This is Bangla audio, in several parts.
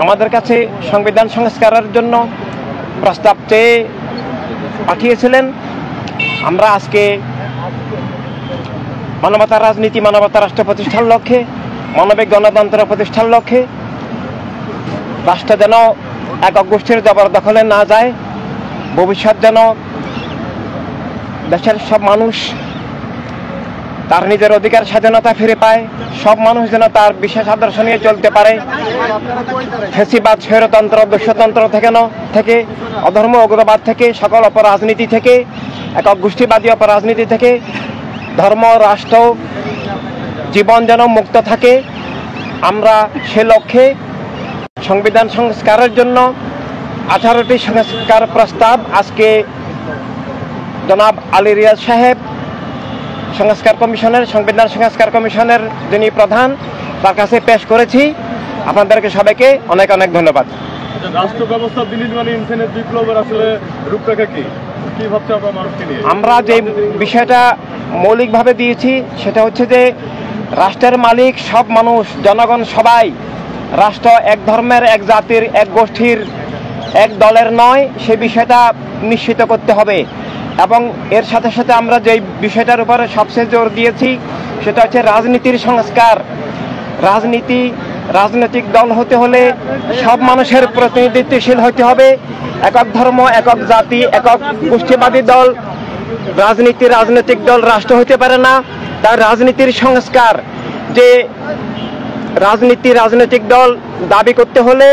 আমাদের কাছে সংবিধান সংস্কারের জন্য প্রস্তাব চেয়ে পাঠিয়েছিলেন। আমরা আজকে মানবতার রাজনীতি, মানবতা রাষ্ট্র প্রতিষ্ঠার লক্ষ্যে, মানবিক গণতন্ত্র প্রতিষ্ঠার লক্ষ্যে রাষ্ট্র যেন একক গোষ্ঠীর জবরদখলে না যায়, ভবিষ্যৎ যেন দেশের সব মানুষ তার নিজের অধিকার স্বাধীনতা ফিরে পায়, সব মানুষ যেন তার বিশেষ আদর্শ নিয়ে চলতে পারে, ফ্যাসিবাদ, স্বৈরতন্ত্র, দস্যুতন্ত্র থেকে অধর্ম, উগ্রবাদ থেকে, সকল অপরাজনীতি থেকে, একক গোষ্ঠীবাদী অপরাজনীতি থেকে, ধর্ম, রাষ্ট্র, জীবন যেন মুক্ত থাকে। আমরা সে লক্ষ্যে সংবিধান সংস্কারের জন্য 18টি সংস্কার প্রস্তাব আজকে জনাব আলী রিয়াজ সাহেব, সংবিধান সংস্কার কমিশনের যিনি প্রধান, তার কাছে পেশ করেছি। আপনাদেরকে সবাইকে অনেক অনেক ধন্যবাদ। রাষ্ট্র ব্যবস্থা বিনির্মাণ ইনসানের বিপ্লবের আসলে রূপরেখা কি ভাবছে আপনার মানুষকে নিয়ে? আমরা যে বিষয়টা মৌলিকভাবে দিয়েছি সেটা হচ্ছে যে রাষ্ট্রের মালিক সব মানুষ, জনগণ সবাই। রাষ্ট্র এক ধর্মের, এক জাতির, এক গোষ্ঠীর, এক দলের নয়, সে বিষয়টা নিশ্চিত করতে হবে। এবং এর সাথে সাথে আমরা যে বিষয়টার উপরে সবচেয়ে জোর দিয়েছি সেটা হচ্ছে রাজনীতির সংস্কার। রাজনৈতিক দল হতে হলে সব মানুষের প্রতিনিধিত্বশীল হতে হবে। একক ধর্ম, একক জাতি, একক গোষ্ঠীবাদী দল রাজনৈতিক দল রাষ্ট্র হতে পারে না। তার রাজনীতির সংস্কার, যে রাজনৈতিক দল দাবি করতে হলে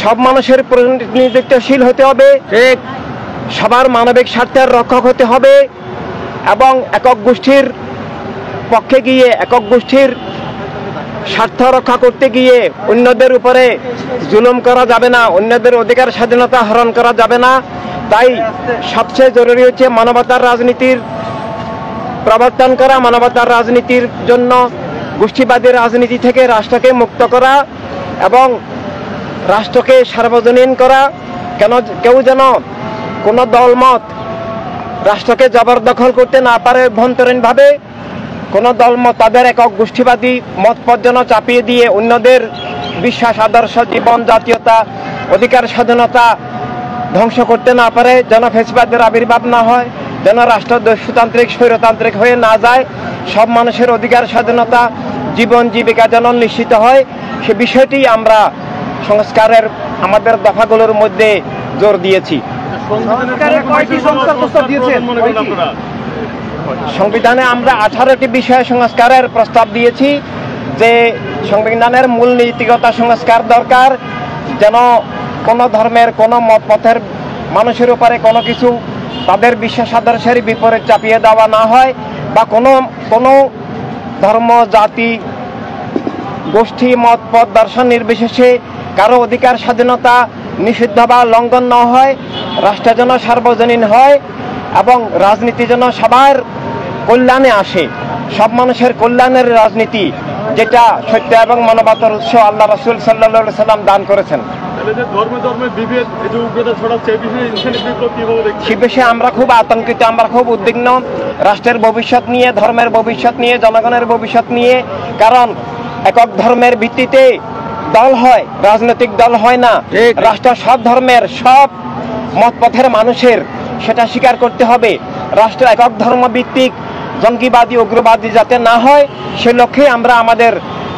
সব মানুষের প্রতিনিধিত্বশীল হতে হবে, সবার মানবিক স্বার্থের রক্ষক হতে হবে এবং একক গোষ্ঠীর পক্ষে গিয়ে, একক গোষ্ঠীর স্বার্থ রক্ষা করতে গিয়ে অন্যদের উপরে জুলুম করা যাবে না, অন্যদের অধিকার স্বাধীনতা হরণ করা যাবে না। তাই সবচেয়ে জরুরি হচ্ছে মানবতার রাজনীতির প্রবর্তন করা, মানবতার রাজনীতির জন্য গোষ্ঠীবাদী রাজনীতি থেকে রাষ্ট্রকে মুক্ত করা এবং রাষ্ট্রকে সার্বজনীন করা। কেউ যেন কোনো দলমত রাষ্ট্রকে জবরদখল করতে না পারে অভ্যন্তরীণভাবে। কোনো দলমত তাদের একক গোষ্ঠীবাদী মতপথ যেন চাপিয়ে দিয়ে অন্যদের বিশ্বাস, আদর্শ, জীবন, জাতীয়তা, অধিকার স্বাধীনতা ধ্বংস করতে না পারে, যেন ফ্যাসিবাদের আবির্ভাব না হয়, যেন রাষ্ট্র দস্যুতান্ত্রিক, স্বৈরতান্ত্রিক হয়ে না যায়, সব মানুষের অধিকার স্বাধীনতা, জীবন, জীবিকা যেন নিশ্চিত হয়। সে বিষয়টি আমরা সংস্কারের আমাদের দফাগুলোর মধ্যে জোর দিয়েছি। সংবিধানে আমরা 18টি বিষয়ে সংস্কারের প্রস্তাব দিয়েছি। যে সংবিধানের মূল নীতিগত সংস্কার দরকার, যেন কোনো ধর্মের, কোনো মতপথের মানুষের উপরে কোনো কিছু তাদের বিশ্বাস আদর্শের বিপরীত চাপিয়ে দেওয়া না হয়, বা কোনো ধর্ম, জাতি, গোষ্ঠী, মতপথ, দর্শন নির্বিশেষে কারো অধিকার স্বাধীনতা নিষিদ্ধ বা লঙ্ঘন না হয়, রাষ্ট্র যেন সার্বজনীন হয় এবং রাজনীতি যেন সবার কল্যাণে আসে, সব মানুষের কল্যাণের রাজনীতি, যেটা সত্য এবং মানবতার উৎস আল্লাহ রাসূল সাল্লাল্লাহু আলাইহি সাল্লাম দান করেছেন। সে বিষয়ে আমরা খুব আতঙ্কিত, আমরা খুব উদ্বিগ্ন রাষ্ট্রের ভবিষ্যৎ নিয়ে, ধর্মের ভবিষ্যৎ নিয়ে, জনগণের ভবিষ্যৎ নিয়ে। কারণ একক ধর্মের ভিত্তিতে দল হয়, রাজনৈতিক দল হয় না। রাষ্ট্র সব ধর্মের, সব মতপথের মানুষের, সেটা স্বীকার করতে হবে। রাষ্ট্র একক ধর্ম ভিত্তিক, জঙ্গিবাদী, উগ্রবাদী যাতে না হয়, সে লক্ষ্যে আমরা আমাদের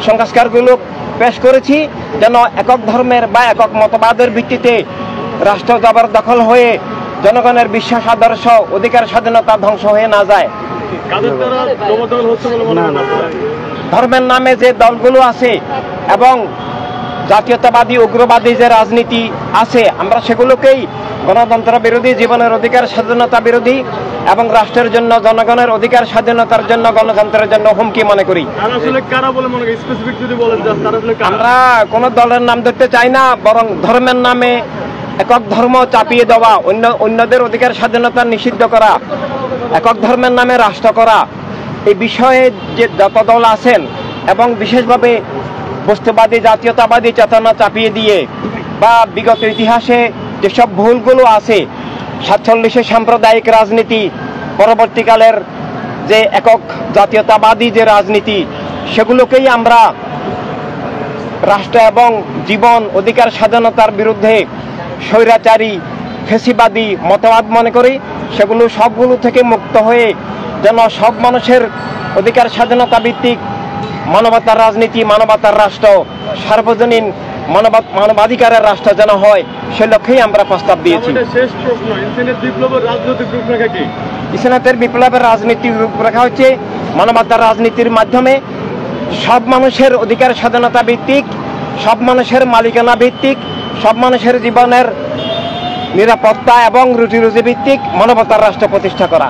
সংস্কারগুলো পেশ করেছি, যেন একক ধর্মের বা একক মতবাদের ভিত্তিতে রাষ্ট্র জবরদখল হয়ে জনগণের বিশ্বাস, আদর্শ, অধিকার স্বাধীনতা ধ্বংস হয়ে না যায়। ধর্মের নামে যে দলগুলো আছে এবং জাতীয়তাবাদী, উগ্রবাদী যে রাজনীতি আছে, আমরা সেগুলোকেই গণতন্ত্র বিরোধী, জীবনের অধিকার স্বাধীনতা বিরোধী এবং রাষ্ট্রের জন্য, জনগণের অধিকার স্বাধীনতার জন্য, গণতন্ত্রের জন্য হুমকি মনে করি। আমরা কোন দলের নাম ধরতে চাই না, বরং ধর্মের নামে একক ধর্ম চাপিয়ে দেওয়া, অন্যদের অধিকার স্বাধীনতা নিষিদ্ধ করা, একক ধর্মের নামে রাষ্ট্র করা, এই বিষয়ে যে যত দল আছেন এবং বিশেষভাবে বস্তুবাদী, জাতীয়তাবাদী চেতনা চাপিয়ে দিয়ে বা বিগত ইতিহাসে যেসব ভুলগুলো আছে, 47-এ সাম্প্রদায়িক রাজনীতি, পরবর্তীকালের যে একক জাতীয়তাবাদী যে রাজনীতি, সেগুলোকেই আমরা রাষ্ট্র এবং জীবন অধিকার স্বাধীনতার বিরুদ্ধে স্বৈরাচারী ফেসিবাদী মতবাদ মনে করি, সেগুলো সবগুলো থেকে মুক্ত হয়ে যেন সব মানুষের অধিকার স্বাধীনতা ভিত্তিক মানবতার রাজনীতি, মানবতার রাষ্ট্র, সার্বজনীন মানবাধিকারের রাষ্ট্র যেন হয়, সে লক্ষ্যেই আমরা প্রস্তাব দিয়েছি। শেষ প্রশ্ন, ইনসানিয়ত বিপ্লবের রাজনৈতিক রূপরেখা কি? ইনসানিয়তের বিপ্লবের রাজনীতির রূপরেখা হচ্ছে মানবতার রাজনীতির মাধ্যমে সব মানুষের অধিকার স্বাধীনতা ভিত্তিক, সব মানুষের মালিকানা ভিত্তিক, সব মানুষের জীবনের নিরাপত্তা এবং রুটি রুজি ভিত্তিক মানবতার রাষ্ট্র প্রতিষ্ঠা করা।